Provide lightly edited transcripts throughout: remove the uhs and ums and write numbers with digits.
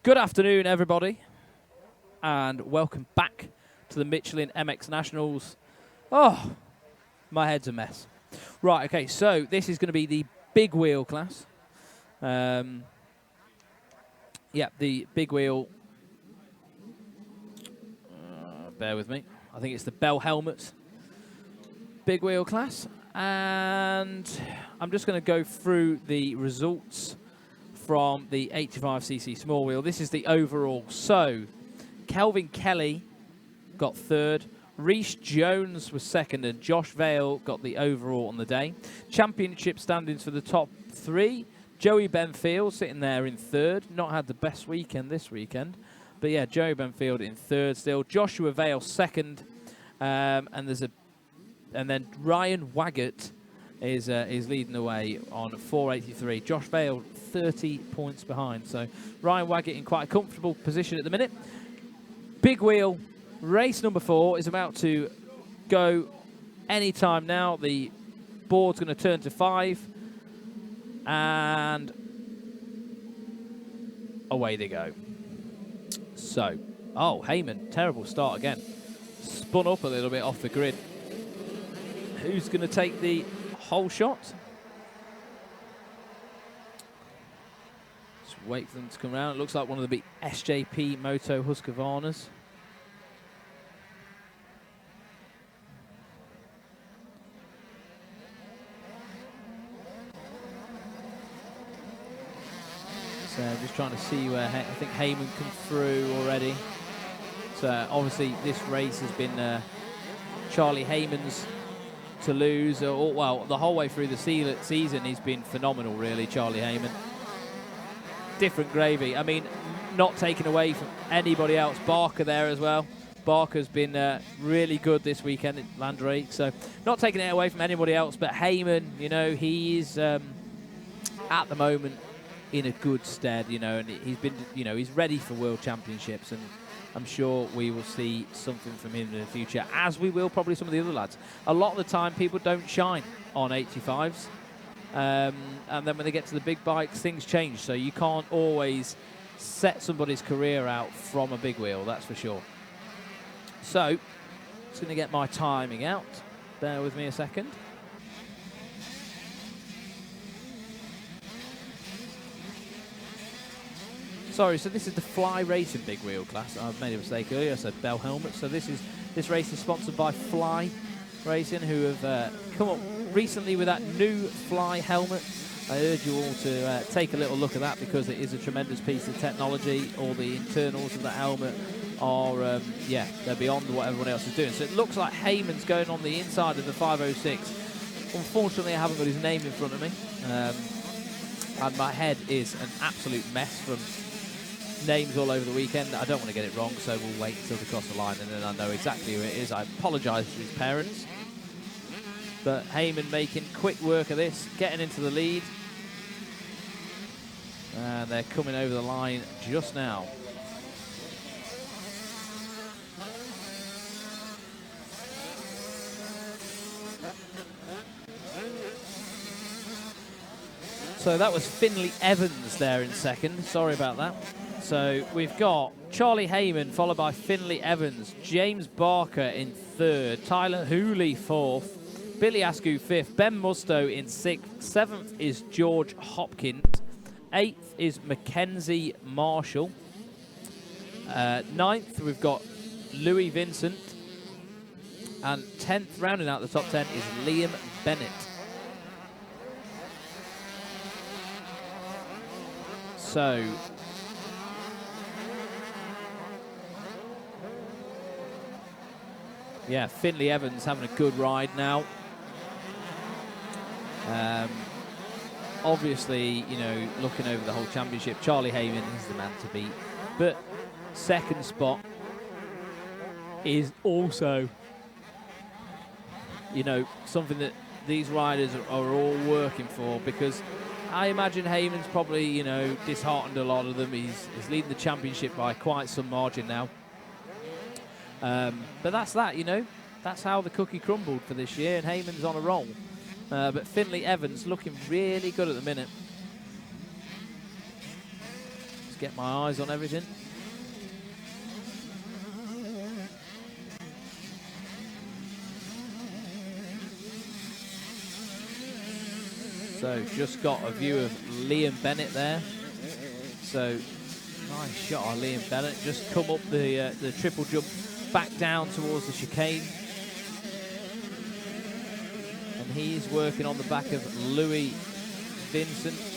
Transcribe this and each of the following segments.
Good afternoon, everybody, and welcome back to the Michelin MX Nationals. Oh, my head's a mess. Right, okay, so this is going to be the big wheel class. The big wheel. Bear with me. I think it's the Bell Helmets big wheel class. And I'm just going to go through the results from the 85cc small wheel. This is the overall. So, Kelvin Kelly got third. Rhys Jones was second, and Josh Vale got the overall on the day. Championship standings for the top three. Joey Benfield sitting there in third. Not had the best weekend this weekend. But yeah, Joey Benfield in third still. Joshua Vale second. And then Ryan Waggett is leading the way on 483. Josh Vale 30 points behind. So Ryan Waggett in quite a comfortable position at the minute. Big wheel, race number 4 is about to go anytime now. The board's going to turn to 5. And away they go. So, Heyman, terrible start again. Spun up a little bit off the grid. Who's going to take the whole shot? Just wait for them to come around. It looks like one of the big SJP Moto Husqvarnas. So I'm just trying to see where I think Heyman come through already. So obviously this race has been Charlie Heyman's to lose. Well, the whole way through the season he's been phenomenal, really, Charlie Heyman. Different gravy. I mean, not taken away from anybody else. Barker there as well. Barker's been really good this weekend at Landrake. So not taking it away from anybody else, but Heyman, you know, he's at the moment in a good stead, you know, and he's been, you know, he's ready for World Championships, and I'm sure we will see something from him in the future, as we will probably some of the other lads. A lot of the time, people don't shine on 85s, and then when they get to the big bikes, things change. So you can't always set somebody's career out from a big wheel, that's for sure. So, just going to get my timing out. Bear with me a second. Sorry, so this is the Fly Racing big wheel class. I've made a mistake earlier. I said Bell Helmets. So this race is sponsored by Fly Racing, who have come up recently with that new Fly helmet. I urge you all to take a little look at that, because it is a tremendous piece of technology. All the internals of the helmet are, they're beyond what everyone else is doing. So it looks like Heyman's going on the inside of the 506. Unfortunately, I haven't got his name in front of me. And my head is an absolute mess from names all over the weekend. I don't want to get it wrong, so we'll wait until they cross the line, and then I know exactly who it is. I apologise to his parents. But Heyman making quick work of this, getting into the lead. And they're coming over the line just now. So that was Finley Evans there in second. Sorry about that. So we've got Charlie Heyman, followed by Finley Evans, James Barker in third, Tyler Hooley fourth, Billy Askew fifth, Ben Musto in sixth, seventh is George Hopkins, eighth is Mackenzie Marshall, ninth we've got Louis Vincent, and 10th, rounding out the top 10, is Liam Bennett. So yeah, Finley Evans having a good ride now. Obviously, you know, looking over the whole championship, Charlie Heyman is the man to beat. But second spot is also, you know, something that these riders are all working for, because I imagine Heyman's probably, you know, disheartened a lot of them. He's leading the championship by quite some margin now. But that's that, you know. That's how the cookie crumbled for this year, and Heyman's on a roll. But Finley Evans looking really good at the minute. Just get my eyes on everything. So just got a view of Liam Bennett there. So nice shot on Liam Bennett. Just come up the triple jump back down towards the chicane. And he's working on the back of Louis Vincent.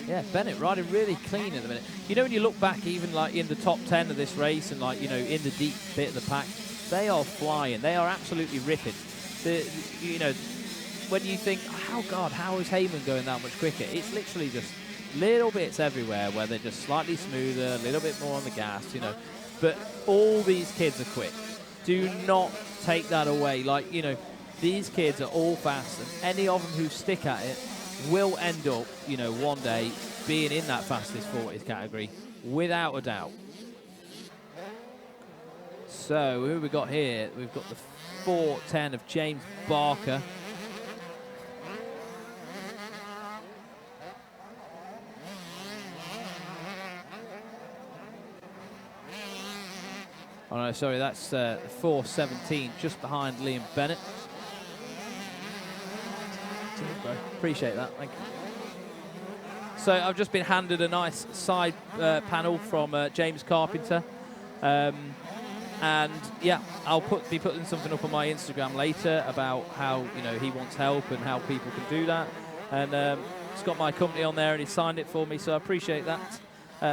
Yeah, Bennett riding really clean at the minute. You know, when you look back, even like in the top 10 of this race and like, you know, in the deep bit of the pack, they are flying. They are absolutely ripping. You know, when you think, oh God, how is Heyman going that much quicker? It's literally just little bits everywhere where they're just slightly smoother, a little bit more on the gas, you know. But all these kids are quick. Do not take that away. Like, you know, these kids are all fast, and any of them who stick at it will end up, you know, one day being in that fastest 40s category, without a doubt. So, who have we got here? We've got the 410 of James Barker. Oh no, sorry, that's 417, just behind Liam Bennett. Cheers, bro. Appreciate that, thank you. So I've just been handed a nice side panel from James Carpenter. And yeah, I'll be putting something up on my Instagram later about how, you know, he wants help and how people can do that. And it's got my company on there and he signed it for me, so I appreciate that.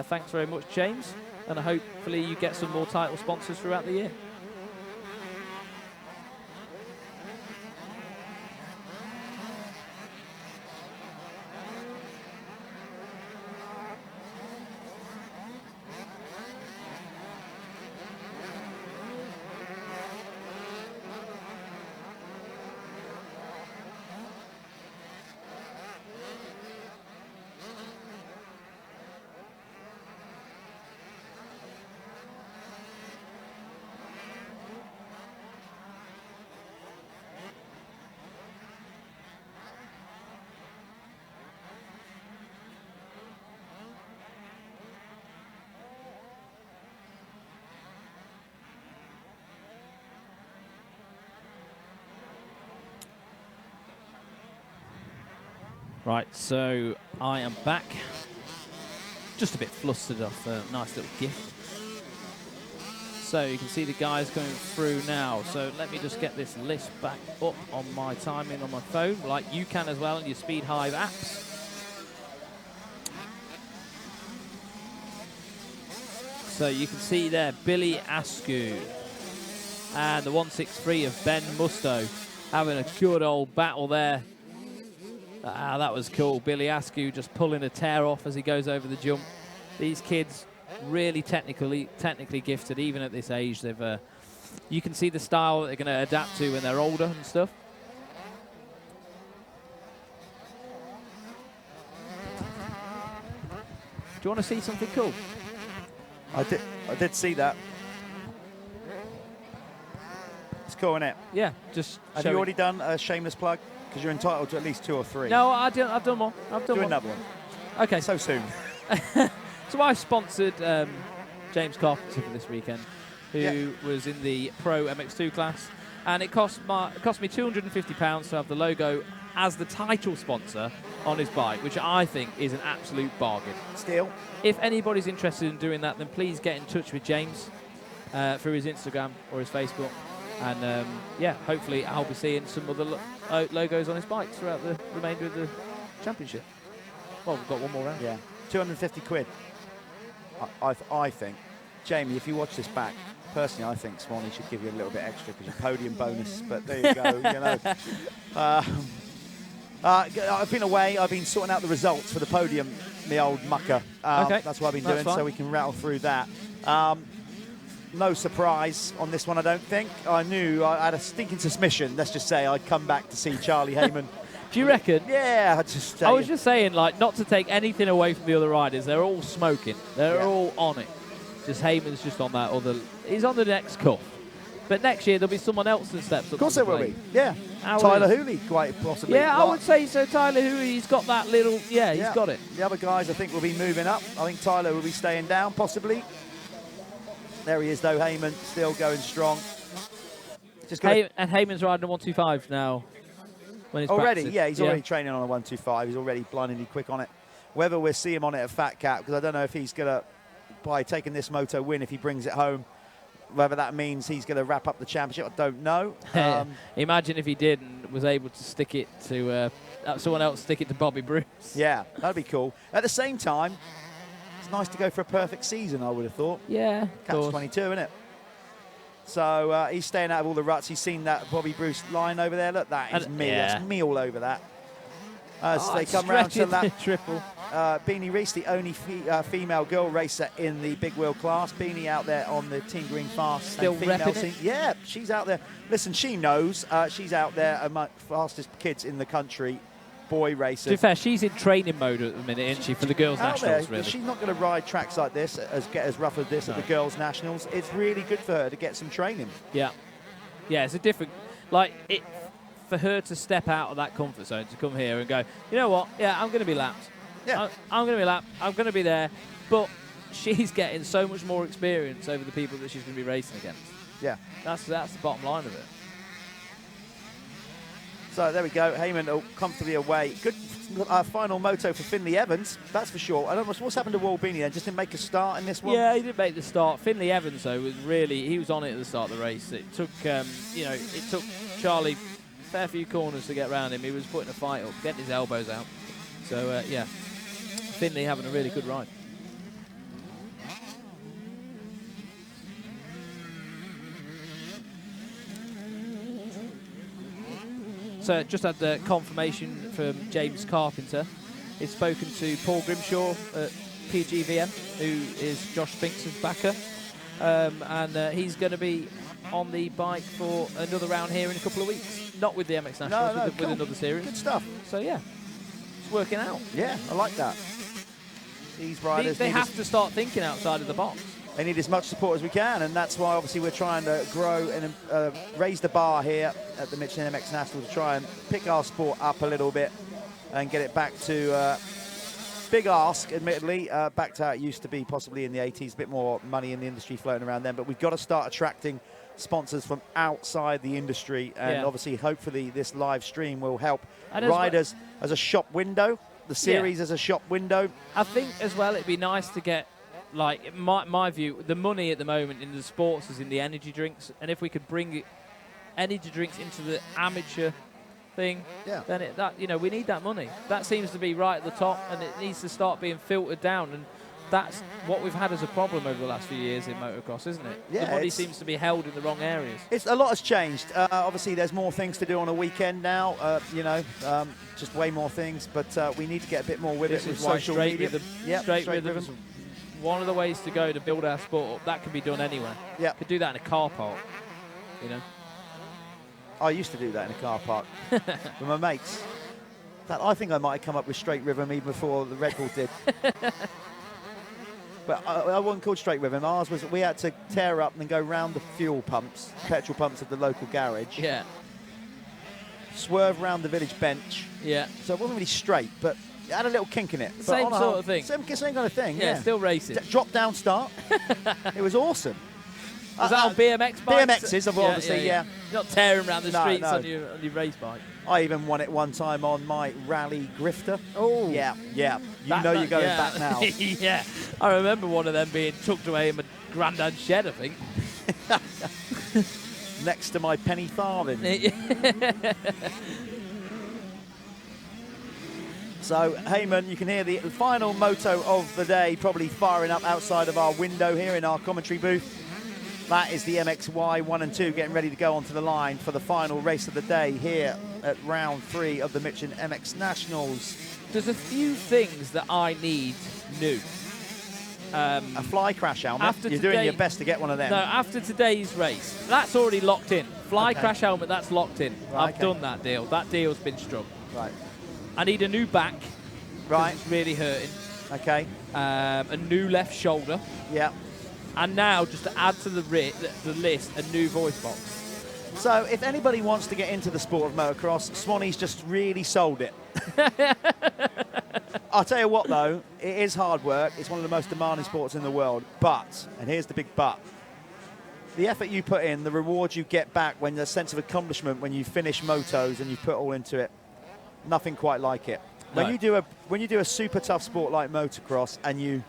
Thanks very much, James. And hopefully you get some more title sponsors throughout the year. Right, so I am back. Just a bit flustered off a nice little gift. So you can see the guys going through now. So let me just get this list back up on my timing on my phone, like you can as well on your Speed Hive apps. So you can see there Billy Askew and the 163 of Ben Musto having a good old battle there. That was cool. Billy Askew just pulling a tear off as he goes over the jump. These kids really technically gifted, even at this age. They've you can see the style that they're going to adapt to when they're older and stuff. Do you want to see something cool? I did see that. It's cool, isn't it? Yeah, just. Have you already done a shameless plug? Because you're entitled to at least 2 or 3. No, I've done one. Do another one. Okay. So soon. So I sponsored James Carpenter for this weekend, who was in the Pro MX2 class, and it cost me £250 to have the logo as the title sponsor on his bike, which I think is an absolute bargain. Still. If anybody's interested in doing that, then please get in touch with James through his Instagram or his Facebook. And yeah, hopefully I'll be seeing some other logos on his bikes throughout the remainder of the championship. Well, we've got one more round. Yeah, 250 quid. I think, Jamie, if you watch this back, personally, I think Swanee should give you a little bit extra because your podium bonus. But there you go. You know, I've been away. I've been sorting out the results for the podium. Me old mucker. Okay, that's what I've been doing, so we can rattle through that. No surprise on this one, I don't think. I knew, I had a stinking suspicion, let's just say, I'd come back to see Charlie Heyman. Do you reckon? Yeah, I was just saying, like, not to take anything away from the other riders. They're all smoking. They're all on it. Just Heyman's just on that other. He's on the next cuff. But next year there'll be someone else that steps up. Of course there will be. Yeah. Tyler Hooley, quite possibly. Yeah, I would say so. Tyler Hooley, he's got that little. Yeah, he's got it. The other guys, I think, will be moving up. I think Tyler will be staying down, possibly. There he is, though. Heyman still going strong. And Heyman's riding a 125 now. When he's already, practicing. yeah, he's already training on a 125. He's already blindingly quick on it. Whether we'll see him on it at Fat Cat, because I don't know if he's going to, by taking this moto win, if he brings it home, whether that means he's going to wrap up the championship, I don't know. Imagine if he did and was able to stick it to someone else, stick it to Bobby Bruce. Yeah, that'd be cool. At the same time, it's nice to go for a perfect season, I would have thought. Yeah, Cat's 22, isn't it? So he's staying out of all the ruts. He's seen that Bobby Bruce line over there. Look, that is me. Yeah. That's me all over that. As they come round to that triple. Beanie Reese, the only female girl racer in the big wheel class. Beanie out there on the Team Green Fast. Still repping it? Yeah, she's out there. Listen, she knows. She's out there among fastest kids in the country. Boy racers. To be fair, she's in training mode at the minute, isn't she, for the Girls' Nationals, really? She's not going to ride tracks like this, get as rough as this at the Girls' Nationals. It's really good for her to get some training. Yeah. Yeah, it's a different... Like, for her to step out of that comfort zone, to come here and go, you know what, yeah, I'm going to be lapped. Yeah. I'm going to be lapped. I'm going to be there. But she's getting so much more experience over the people that she's going to be racing against. Yeah. That's the bottom line of it. So there we go. Heyman comfortably away. Good final moto for Finley Evans, that's for sure. I don't know what's happened to Wall Beanie then. Just didn't make a start in this one. Yeah, he didn't make the start. Finley Evans though was he was on it at the start of the race. It took it took Charlie a fair few corners to get around him. He was putting a fight up, getting his elbows out. So yeah, Finley having a really good ride. So just had the confirmation from James Carpenter. He's spoken to Paul Grimshaw at PGVM, who is Josh Spinks's backer. And he's going to be on the bike for another round here in a couple of weeks. Not with the MX Nationals, with another series. Good stuff. So yeah, it's working out. Yeah, I like that. These riders they have to start thinking outside of the box. They need as much support as we can, and that's why obviously we're trying to grow and raise the bar here at the Michelin MX Nationals to try and pick our sport up a little bit and get it back to big ask, admittedly, back to how it used to be possibly in the 80s, a bit more money in the industry floating around then, but we've got to start attracting sponsors from outside the industry, and obviously hopefully this live stream will help riders as a shop window, the series as a shop window. I think as well it'd be nice to get, like, my view, the money at the moment in the sports is in the energy drinks, and if we could bring energy drinks into the amateur thing, then we need that money. That seems to be right at the top, and it needs to start being filtered down, and that's what we've had as a problem over the last few years in motocross, isn't it? Yeah, the money seems to be held in the wrong areas. A lot has changed. Obviously, there's more things to do on a weekend now, just way more things, but we need to get a bit more with it with social media. Straight rhythm. One of the ways to go to build our sport up, that can be done anywhere. Yeah. Could do that in a car park, I used to do that in a car park with my mates. I think I might have come up with straight rhythm even before the Red Bull did. But I wasn't called straight rhythm. Ours was, we had to tear up and then go round the fuel pumps, petrol pumps of the local garage. Yeah. Swerve round the village bench. Yeah. So it wasn't really straight, but it had a little kink in it. Same sort of thing. Same kind of thing, yeah. Still racing. Drop down start. It was awesome. Was that on BMX bikes? BMXs, obviously, yeah. You're not tearing around the streets on your race bike. I even won it one time on my rally grifter. Oh. Yeah. You know you're going back now. Yeah. I remember one of them being tucked away in my granddad's shed, I think. Next to my penny farthing. So, Heyman, you can hear the final moto of the day probably firing up outside of our window here in our commentary booth. That is the MXY 1 and 2 getting ready to go onto the line for the final race of the day here at round 3 of the Michelin MX Nationals. There's a few things that I need new. A fly crash helmet. You're doing your best to get one of them. No, after today's race, that's already locked in. Fly crash helmet, that's locked in. Right, I've done that deal. That deal's been struck. Right. I need a new back. Right. It's really hurting. Okay. A new left shoulder. Yeah. And now, just to add to the list, a new voice box. So if anybody wants to get into the sport of motocross, Swanee's just really sold it. I'll tell you what, though, it is hard work. It's one of the most demanding sports in the world. But, and here's the big but, the effort you put in, the reward you get back, when the sense of accomplishment when you finish motos and you put all into it, nothing quite like it. When you do a super tough sport like motocross and you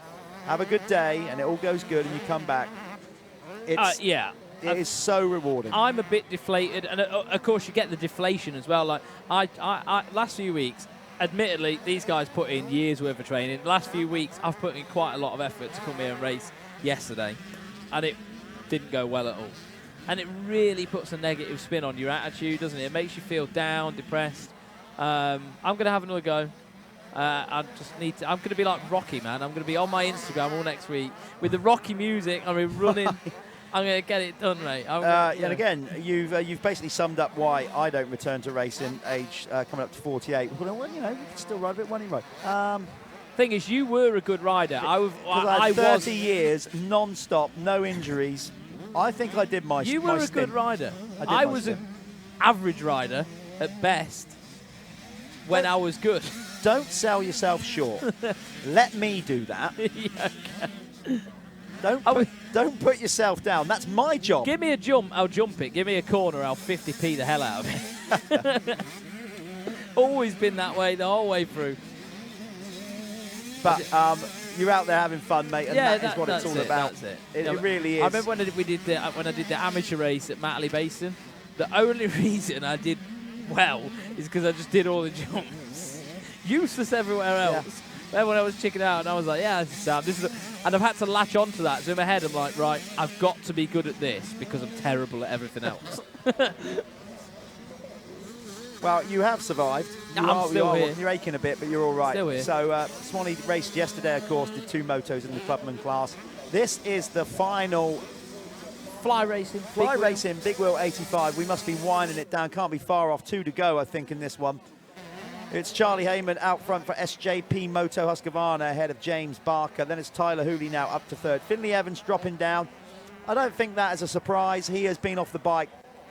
have a good day and it all goes good and you come back, it's it is so rewarding. I'm a bit deflated, and of course you get the deflation as well. Like I last few weeks, admittedly, these guys put in years worth of training. The last few weeks, I've put in quite a lot of effort to come here and race yesterday, and it didn't go well at all. And it really puts a negative spin on your attitude, doesn't it? It makes you feel down, depressed. I'm going to have another go. I just need to. I'm going to be like Rocky, man. I'm going to be on my Instagram all next week with the Rocky music. I'm going to be running. I'm going to get it done, mate. And again, you've basically summed up why I don't return to racing age coming up to 48. Well, you know, you can still ride a bit. When you ride. Thing is, you were a good rider. I had 30 years non-stop, no injuries. I think I did my. You were a good rider. I was an average rider at best when I was good. Don't sell yourself short. Let me do that. Yeah, okay. Don't put yourself down. That's my job. Give me a jump, I'll jump it. Give me a corner, I'll 50p the hell out of it. Always been that way the whole way through. But you're out there having fun, mate, and that is what it's all about. That's it. It really is. I remember when I did the amateur race at Matley Basin. The only reason I did well is because I just did all the jumps. Useless everywhere else. Yeah. Then when I was checking out, and I was like, yeah, this is and I've had to latch onto that. So in my head, I'm like, right, I've got to be good at this because I'm terrible at everything else. Well, you have survived. I'm still here. You're aching a bit, but you're all right. Still here. So Swanee raced yesterday, of course, did 2 motos in the clubman class. This is the final Fly racing, Big Wheel 85. We must be winding it down. Can't be far off. 2 to go, I think, in this one. It's Charlie Heyman out front for SJP Moto Husqvarna ahead of James Barker. Then it's Tyler Hooley now up to 3rd. Finley Evans dropping down. I don't think that is a surprise. He has been off the bike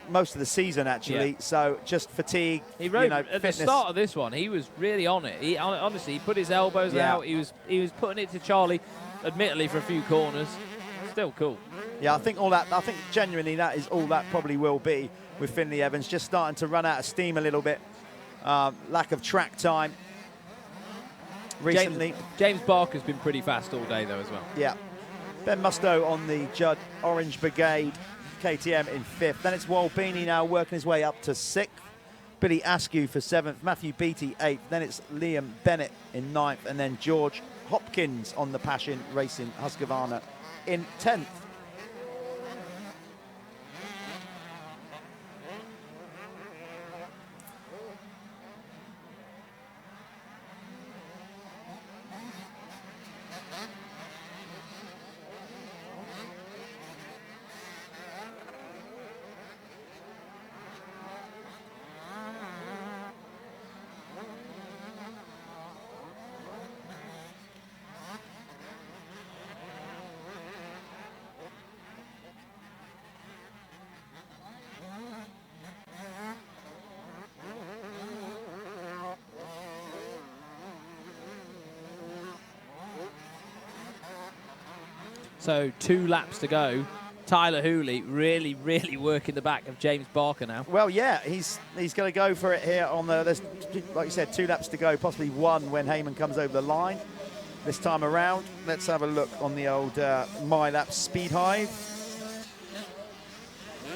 most of the season, actually. Yeah. So just fatigue. He rode at the start of this one. He was really on it. Honestly, he put his elbows out. He was putting it to Charlie, admittedly for a few corners. Still cool. Yeah, I think genuinely that is all that probably will be with Finley Evans. Just starting to run out of steam a little bit. Lack of track time recently. James Barker's been pretty fast all day, though, as well. Yeah. Ben Musto on the Judd Orange Brigade KTM in 5th. Then it's Walbini now working his way up to 6th. Billy Askew for 7th. Matthew Beattie 8th. Then it's Liam Bennett in 9th. And then George Hopkins on the Passion Racing Husqvarna in 10th. So 2 laps to go. Tyler Hooley really, really working the back of James Barker now. Well, yeah, he's going to go for it here on the. There's, like you said, 2 laps to go, possibly 1 when Heyman comes over the line. This time around, let's have a look on the old MyLap Speed Hive.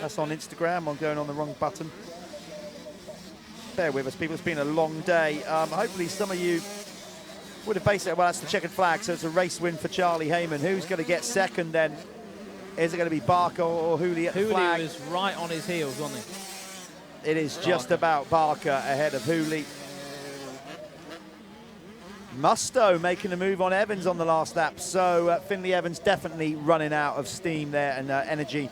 That's on Instagram. I'm going on the wrong button. Bear with us, people. It's been a long day. Hopefully, some of you would have based it. Well, that's the checkered flag, so it's a race win for Charlie Heyman. Who's going to get second then? Is it going to be Barker or Hooley at the flag? Hooley was right on his heels, wasn't he? It is just about Barker ahead of Hooley. Musto making a move on Evans on the last lap. So Finley Evans definitely running out of steam there and energy.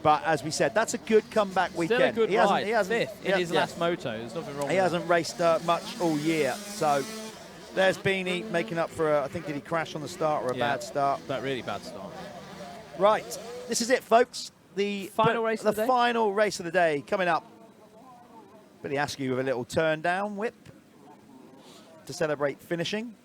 But as we said, that's a good comeback weekend. Still a good ride. He hasn't, fifth in his last moto. There's nothing wrong with that. He hasn't raced much all year. So there's Beanie making up for, I think, did he crash on the start or a bad start? That really bad start. Right, this is it, folks. The Final race of the day? final race of the day coming up. Billy Askew with a little turn down whip to celebrate finishing.